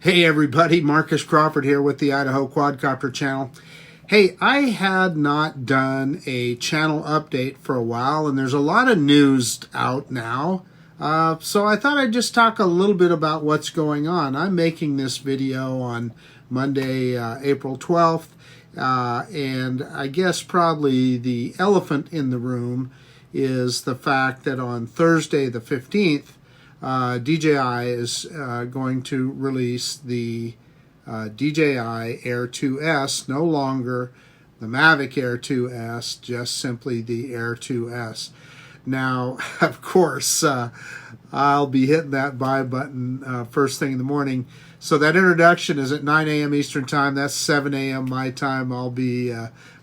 Hey everybody, Marcus Crawford here with the Idaho Quadcopter channel. Hey, I had not done a channel update for a while, and there's a lot of news out now. So I thought I'd just talk a little bit about what's going on. I'm making this video on Monday, April 12th, and I guess probably the elephant in the room is the fact that on Thursday the 15th, DJI is going to release the DJI Air 2S, no longer the Mavic Air 2S, just simply the Air 2S. Now, of course, I'll be hitting that buy button first thing in the morning. So that introduction is at 9 a.m. Eastern Time. That's 7 a.m. my time. I'll be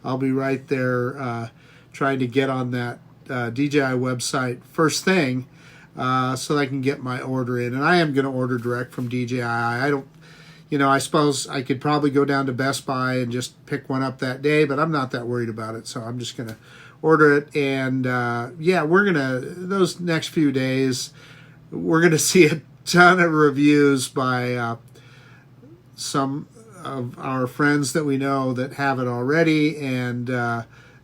right there trying to get on that DJI website first thing. So that I can get my order in. And I am going to order direct from DJI. I don't, I suppose I could probably go down to Best Buy and just pick one up that day, but I'm not that worried about it. So I'm just going to order it. And yeah, we're going to, those next few days, we're going to see a ton of reviews by some of our friends that we know that have it already, and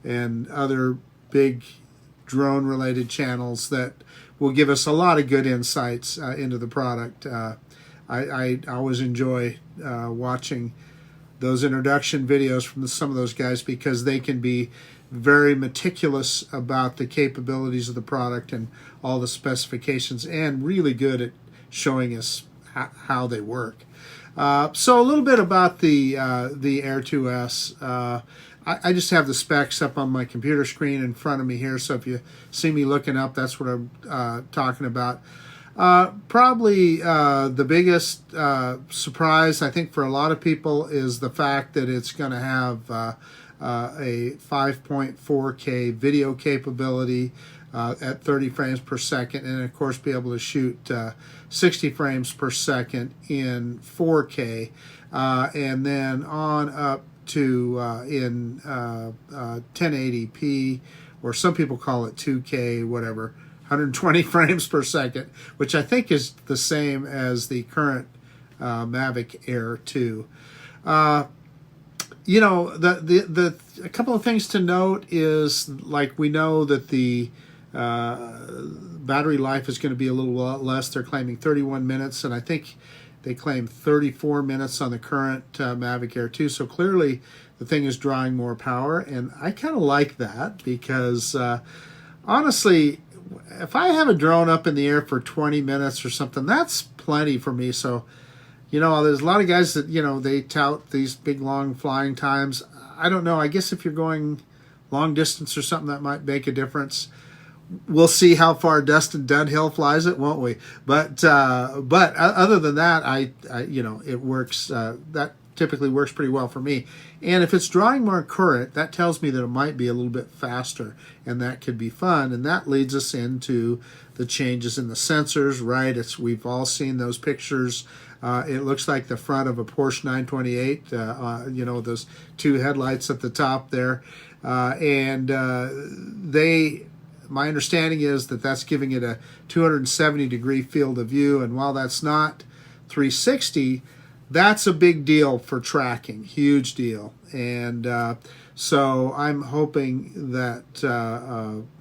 other big drone related channels that will give us a lot of good insights into the product. I always enjoy watching those introduction videos from some of those guys, because they can be very meticulous about the capabilities of the product and all the specifications, and really good at showing us how they work. So a little bit about the Air 2S. I just have the specs up on my computer screen in front of me here, so if you see me looking up, that's what I'm talking about. Probably the biggest surprise, I think, for a lot of people is the fact that it's going to have a 5.4K video capability at 30 frames per second, and of course be able to shoot 60 frames per second in 4K, and then on up to in 1080p, or some people call it 2K, whatever, 120 frames per second, which I think is the same as the current Mavic Air 2. A couple of things to note is, like, we know that the battery life is going to be a little less. They're claiming 31 minutes, and I think they claim 34 minutes on the current Mavic Air 2. So clearly the thing is drawing more power, and I kind of like that, because honestly, if I have a drone up in the air for 20 minutes or something, that's plenty for me. So, there's a lot of guys that, they tout these big, long flying times. I don't know. I guess if you're going long distance or something, that might make a difference. We'll see how far Dustin Dunhill flies it, won't we? But other than that, it works. That typically works pretty well for me. And if it's drawing more current, that tells me that it might be a little bit faster, and that could be fun. And that leads us into the changes in the sensors, right? We've all seen those pictures. It looks like the front of a Porsche 928, those two headlights at the top there. My understanding is that that's giving it a 270-degree field of view, and while that's not 360, that's a big deal for tracking, huge deal. And so I'm hoping that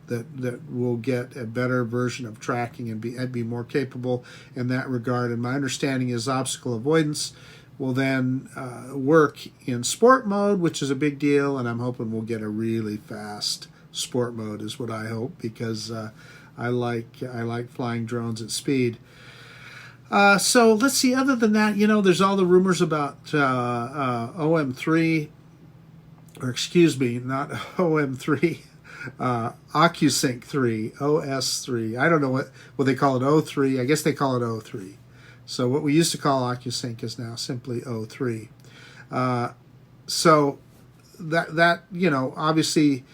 that we'll get a better version of tracking and be more capable in that regard. And my understanding is obstacle avoidance will then work in sport mode, which is a big deal, and I'm hoping we'll get a really fast sport mode is what I hope, because I like flying drones at speed. So let's see, other than that, there's all the rumors about OM3, or excuse me, not OM3, OcuSync 3, OS3. I don't know what they call it, O3. I guess they call it O3. So what we used to call OcuSync is now simply O3. So that obviously,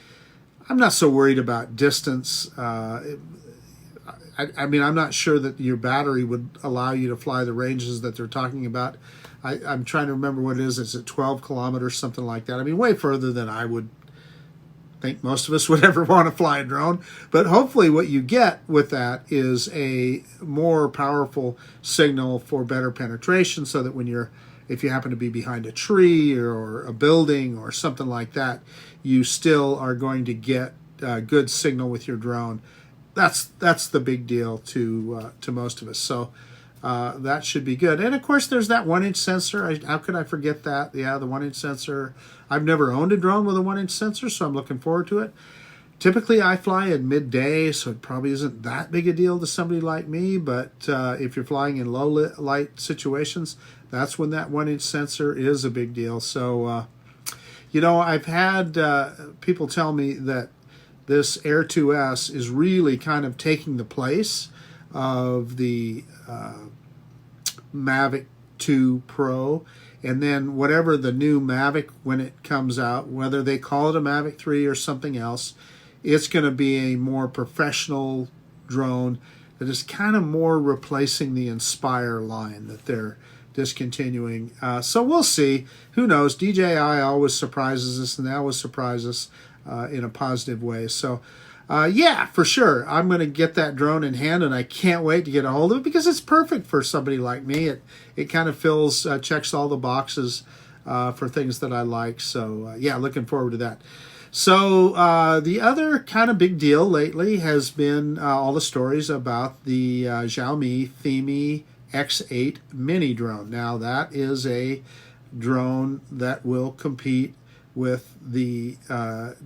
I'm not so worried about distance. I mean, I'm not sure that your battery would allow you to fly the ranges that they're talking about. I'm trying to remember what it is. Is it 12 kilometers, something like that? I mean, way further than I would think most of us would ever want to fly a drone. But hopefully what you get with that is a more powerful signal for better penetration, so that if you happen to be behind a tree or a building or something like that, you still are going to get good signal with your drone. That's the big deal to most of us. So that should be good. And of course, there's that 1-inch sensor. How could I forget that? Yeah, the 1-inch sensor. I've never owned a drone with a 1-inch sensor, so I'm looking forward to it. Typically, I fly at midday, so it probably isn't that big a deal to somebody like me. But if you're flying in low light situations, that's when that 1-inch sensor is a big deal. So, I've had people tell me that this Air 2S is really kind of taking the place of the Mavic 2 Pro, and then whatever the new Mavic, when it comes out, whether they call it a Mavic 3 or something else, it's going to be a more professional drone that is kind of more replacing the Inspire line that they're discontinuing. So we'll see. Who knows? DJI always surprises us, and they always surprise us in a positive way. So yeah, for sure, I'm going to get that drone in hand, and I can't wait to get a hold of it because it's perfect for somebody like me. It kind of checks all the boxes for things that I like. So yeah, looking forward to that. So the other kind of big deal lately has been all the stories about the Xiaomi Fimi X8 Mini drone. Now that is a drone that will compete with the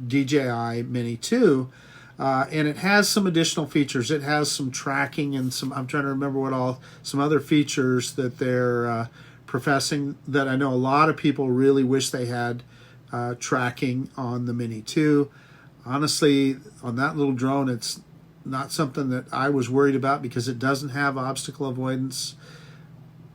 DJI Mini 2, and it has some additional features. It has some tracking and I'm trying to remember some other features that they're professing that I know a lot of people really wish they had tracking on the Mini 2. Honestly, on that little drone, it's not something that I was worried about because it doesn't have obstacle avoidance.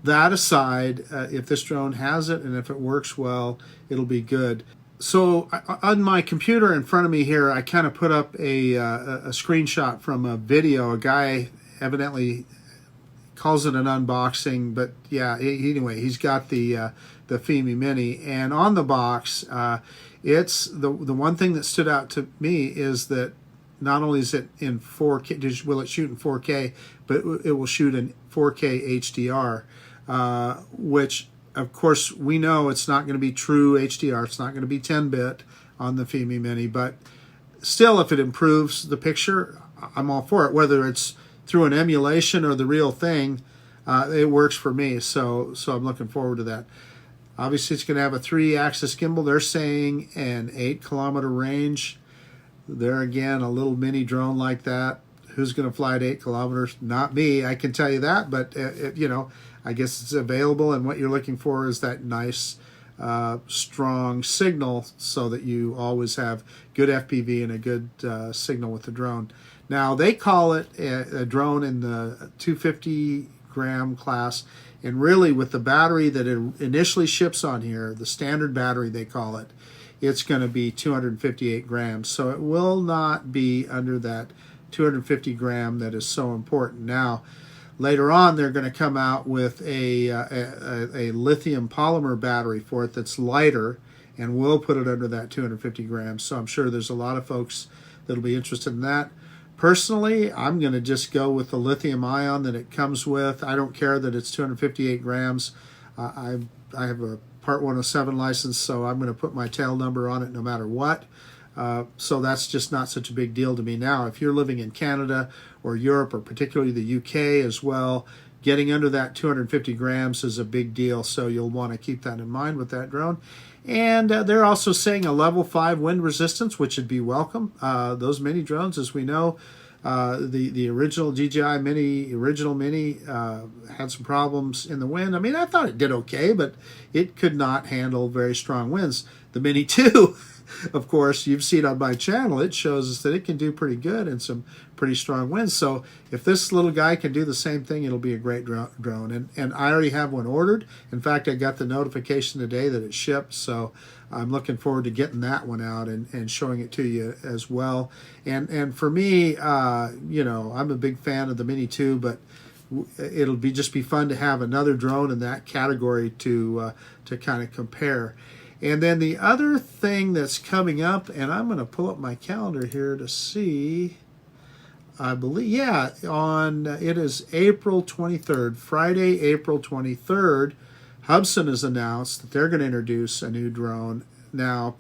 That aside, if this drone has it and if it works well, it'll be good. So on my computer in front of me here, I kind of put up a screenshot from a video. A guy evidently calls it an unboxing, but yeah, anyway, he's got the Fimi Mini, and on the box, it's the one thing that stood out to me is that not only is it in 4K, will it shoot in 4K, but it will shoot in 4K HDR, which of course we know it's not going to be true HDR. It's not going to be 10-bit on the Fimi Mini, but still, if it improves the picture, I'm all for it. Whether it's through an emulation or the real thing, it works for me. So I'm looking forward to that. Obviously, it's going to have a 3-axis gimbal. They're saying an 8-kilometer range. There again, a little mini drone like that. Who's going to fly at 8 kilometers? Not me, I can tell you that. But I guess it's available, and what you're looking for is that nice, strong signal so that you always have good FPV and a good signal with the drone. Now, they call it a drone in the 250-gram class, and really with the battery that it initially ships on here, the standard battery they call it, it's going to be 258 grams. So it will not be under that 250 gram that is so important. Now, later on, they're going to come out with a lithium polymer battery for it that's lighter, and will put it under that 250 grams. So I'm sure there's a lot of folks that'll be interested in that. Personally, I'm going to just go with the lithium ion that it comes with. I don't care that it's 258 grams. I have a Part 107 license, so I'm going to put my tail number on it no matter what. So that's just not such a big deal to me now. If you're living in Canada or Europe, or particularly the UK as well, getting under that 250 grams is a big deal, so you'll want to keep that in mind with that drone. And they're also saying a level 5 wind resistance, which would be welcome. Those mini drones, as we know, the original DJI Mini, had some problems in the wind. I mean, I thought it did okay, but it could not handle very strong winds. The Mini 2, of course, you've seen on my channel, it shows us that it can do pretty good in some pretty strong winds. So if this little guy can do the same thing, it'll be a great drone. And I already have one ordered. In fact, I got the notification today that it shipped, so I'm looking forward to getting that one out and showing it to you as well. And for me, I'm a big fan of the Mini 2, but it'll just be fun to have another drone in that category to kind of compare. And then the other thing that's coming up, and I'm going to pull up my calendar here to see, I believe, yeah, it is April 23rd, Friday, April 23rd, Hubsan has announced that they're going to introduce a new drone. Now,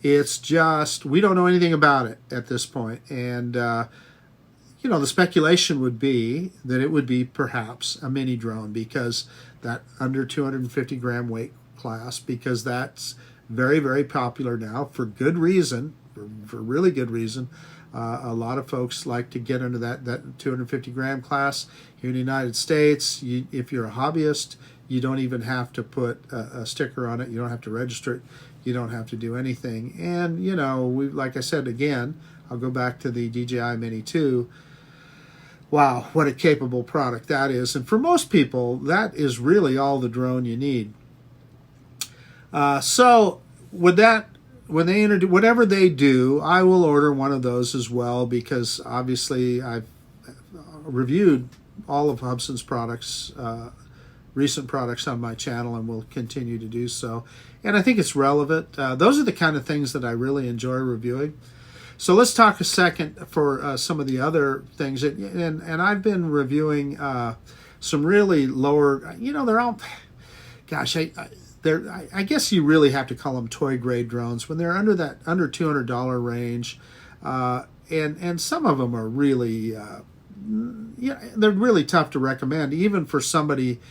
it's just, we don't know anything about it at this point. And, the speculation would be that it would be perhaps a mini drone, because that under 250 gram weight class, because that's very, very popular now for good reason, for really good reason. A lot of folks like to get into that 250 gram class. Here in the United States, if you're a hobbyist, you don't even have to put a sticker on it. You don't have to register it. You don't have to do anything. And, like I said, again, I'll go back to the DJI Mini 2. Wow, what a capable product that is. And for most people, that is really all the drone you need. So with that, when they introduce whatever they do, I will order one of those as well, because obviously I've reviewed all of Hubsan's products, recent products on my channel, and will continue to do so. And I think it's relevant. Those are the kind of things that I really enjoy reviewing. So let's talk a second for some of the other things. And I've been reviewing some really lower, they're all, gosh, I guess you really have to call them toy grade drones when they're under $200 range. And some of them are really, they're really tough to recommend, even for somebody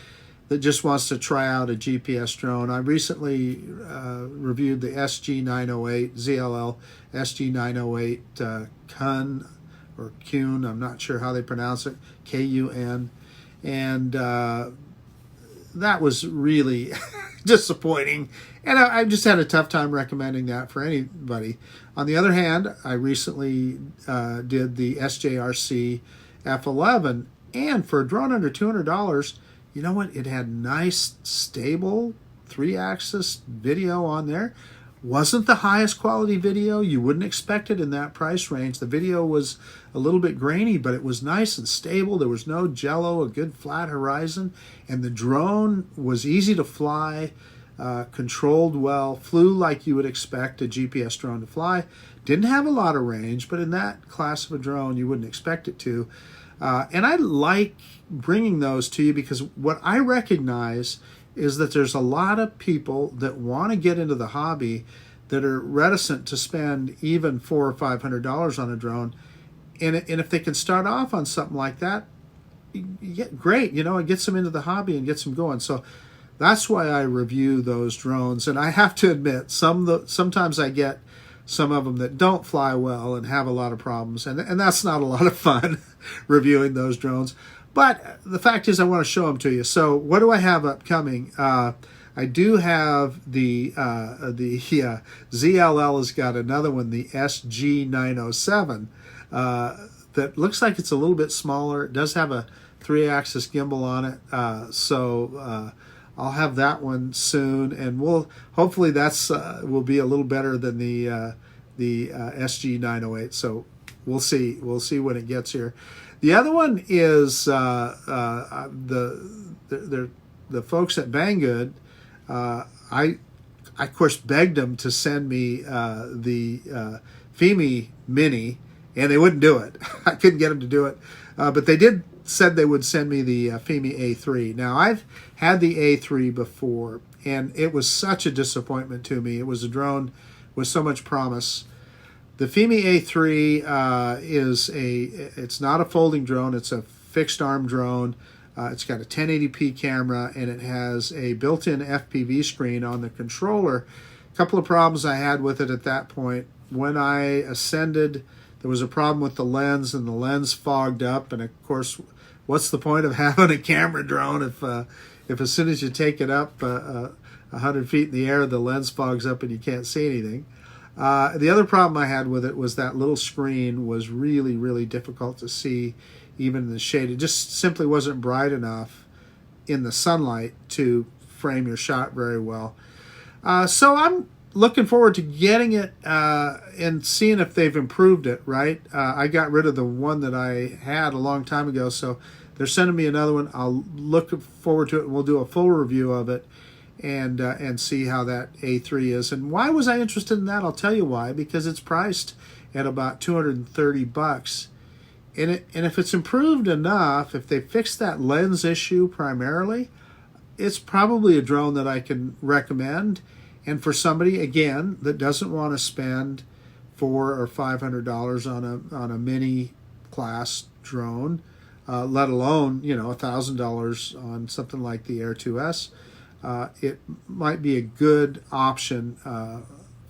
that just wants to try out a GPS drone. I recently reviewed the SG908, ZLL SG908 Kun, or Kun, I'm not sure how they pronounce it, Kun. And that was really disappointing. And I just had a tough time recommending that for anybody. On the other hand, I recently did the SJRC F11. And for a drone under $200, you know what? It had nice, stable 3-axis video on there. Wasn't the highest quality video. You wouldn't expect it in that price range. The video was a little bit grainy, but it was nice and stable. There was no jello, a good flat horizon. And the drone was easy to fly, controlled well, flew like you would expect a GPS drone to fly. Didn't have a lot of range, but in that class of a drone, you wouldn't expect it to. And I like bringing those to you because what I recognize is that there's a lot of people that want to get into the hobby that are reticent to spend even $400 or $500 on a drone. And if they can start off on something like that, yeah, great, it gets them into the hobby and gets them going. So that's why I review those drones. And I have to admit, sometimes I get some of them that don't fly well and have a lot of problems. And that's not a lot of fun reviewing those drones. But the fact is I want to show them to you. So what do I have upcoming? I do have the ZLL has got another one, the SG907, that looks like it's a little bit smaller. It does have a 3-axis gimbal on it. So I'll have that one soon, and hopefully that's will be a little better than the SG908. So we'll see when it gets here. The other one is the folks at Banggood. I of course begged them to send me the Fimi Mini, and they wouldn't do it. I couldn't get them to do it, but they said they would send me the Fimi A3. Now I've had the A3 before, and it was such a disappointment to me. It was a drone with so much promise. The Fimi A3 it's not a folding drone, it's a fixed arm drone. It's got a 1080p camera, and it has a built-in FPV screen on the controller. A couple of problems I had with it at that point. When I ascended, there was a problem with the lens, and the lens fogged up. And of course, what's the point of having a camera drone if as soon as you take it up 100 feet in the air, the lens fogs up and you can't see anything? The other problem I had with it was that little screen was really, really difficult to see, even in the shade. It just simply wasn't bright enough in the sunlight to frame your shot very well. So I'm looking forward to getting it and seeing if they've improved it, right? I got rid of the one that I had a long time ago, so they're sending me another one. I'll look forward to it, and we'll do a full review of it. and see how that A3 is. And why was I interested in that? I'll tell you why. Because it's priced at about $230. And if it's improved enough, if they fix that lens issue primarily, it's probably a drone that I can recommend. And for somebody, again, that doesn't want to spend $400 or $500 on a mini class drone, let alone, you know, $1,000 on something like the Air 2S, it might be a good option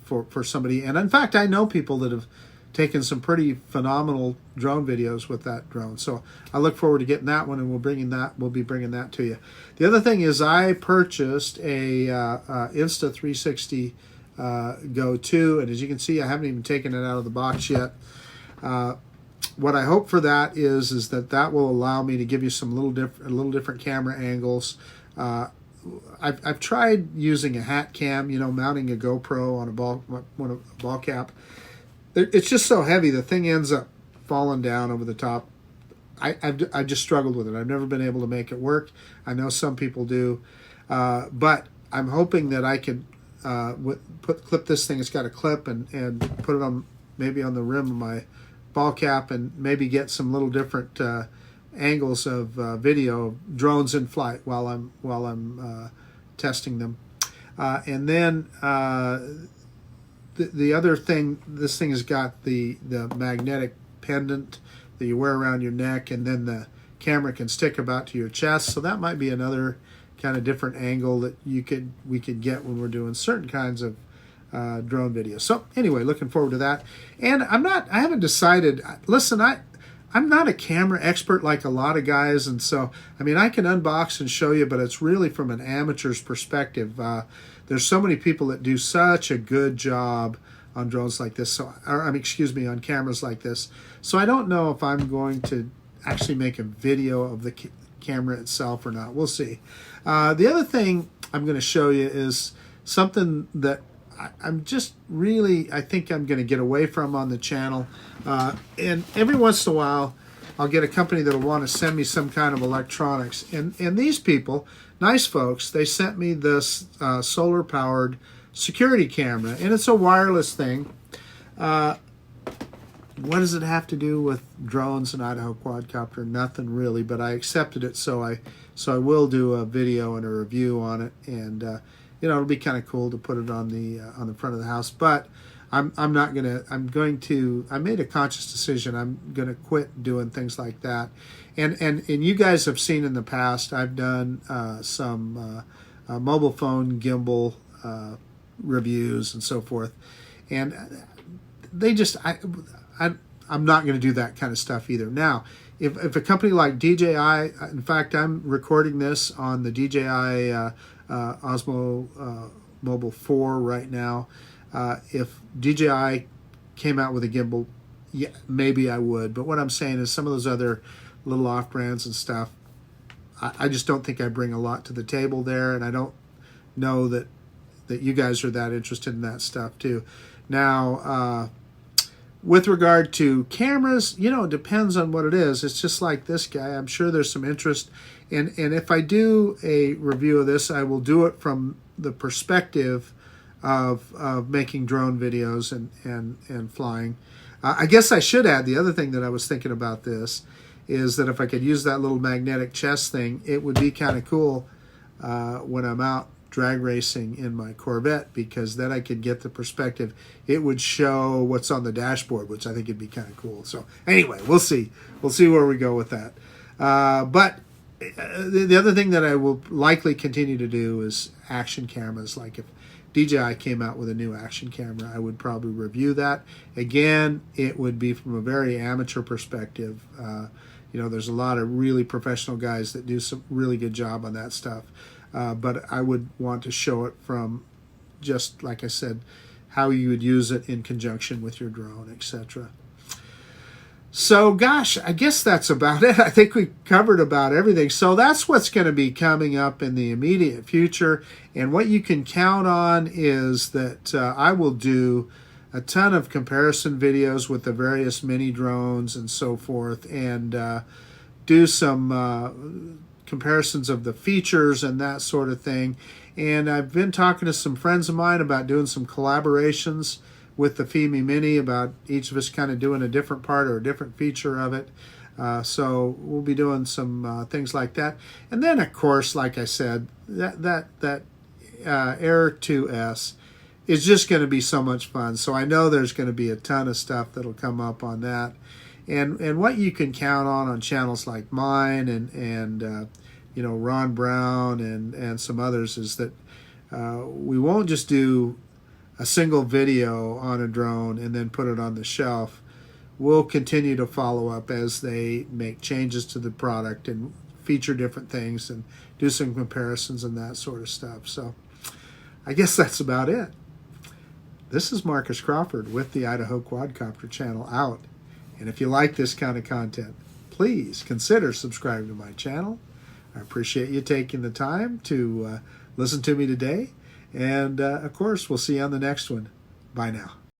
for somebody. And in fact, I know people that have taken some pretty phenomenal drone videos with that drone. So I look forward to getting that one, and we'll be bringing that to you. The other thing is I purchased a Insta360 Go 2, and as you can see, I haven't even taken it out of the box yet. What I hope for that is that will allow me to give you some little different camera angles. I've tried using a hat cam, you know, mounting a GoPro on a ball cap. It's just so heavy, the thing ends up falling down over the top. I've just struggled with it. I've never been able to make it work. I know some people do, but I'm hoping that I can clip this thing. It's got a clip, and put it on, maybe on the rim of my ball cap, and maybe get some little different angles of video of drones in flight while I'm testing them, and then. The other thing, this thing has got the magnetic pendant that you wear around your neck, and then the camera can stick about to your chest. So that might be another kind of different angle that we could get when we're doing certain kinds of drone videos. So anyway, looking forward to that. And I haven't decided. Listen, I'm not a camera expert like a lot of guys, and so I mean I can unbox and show you, but it's really from an amateur's perspective. There's so many people that do such a good job on drones like this, on cameras like this. So I don't know if I'm going to actually make a video of the camera itself or not. We'll see. The other thing I'm going to show you is something that I'm just really, I think I'm going to get away from on the channel. And every once in a while, I'll get a company that'll want to send me some kind of electronics. And these people, nice folks, they sent me this solar-powered security camera. And it's a wireless thing. What does it have to do with drones and Idaho Quadcopter? Nothing really, but I accepted it, so I will do a video and a review on it. And you know, it'll be kind of cool to put it on the front of the house. But I made a conscious decision. I'm gonna quit doing things like that. And you guys have seen in the past, I've done some mobile phone gimbal reviews and so forth. And they just, I'm not going to do that kind of stuff either. Now, if a company like DJI, in fact, I'm recording this on the DJI Osmo Mobile 4 right now. If DJI came out with a gimbal, yeah, maybe I would. But what I'm saying is some of those other little off-brands and stuff, I just don't think I bring a lot to the table there, and I don't know that you guys are that interested in that stuff too. Now, with regard to cameras, you know, it depends on what it is. It's just like this guy. I'm sure there's some interest. And if I do a review of this, I will do it from the perspective of making drone videos and flying. I guess I should add the other thing that I was thinking about this is that if I could use that little magnetic chest thing, it would be kind of cool when I'm out drag racing in my Corvette, because then I could get the perspective. It would show what's on the dashboard, which I think would be kind of cool. So anyway, we'll see. We'll see where we go with that. But the other thing that I will likely continue to do is action cameras. Like if DJI came out with a new action camera, I would probably review that. Again, it would be from a very amateur perspective. You know, there's a lot of really professional guys that do some really good job on that stuff. But I would want to show it from, just like I said, how you would use it in conjunction with your drone, etc. So, gosh, I guess that's about it. I think we covered about everything. So that's what's going to be coming up in the immediate future. And what you can count on is that I will do a ton of comparison videos with the various mini drones and so forth, and do some comparisons of the features and that sort of thing. And I've been talking to some friends of mine about doing some collaborations with the Fimi Mini, about each of us kind of doing a different part or a different feature of it. So we'll be doing some things like that. And then, of course, like I said, that Air 2S is just going to be so much fun. So I know there's going to be a ton of stuff that'll come up on that. And what you can count on channels like mine and you know, Ron Brown and some others is that we won't just do a single video on a drone and then put it on the shelf. We'll continue to follow up as they make changes to the product and feature different things and do some comparisons and that sort of stuff. So I guess that's about it. This is Marcus Crawford with the Idaho Quadcopter channel out. And if you like this kind of content, please consider subscribing to my channel. I appreciate you taking the time to listen to me today. And of course, we'll see you on the next one. Bye now.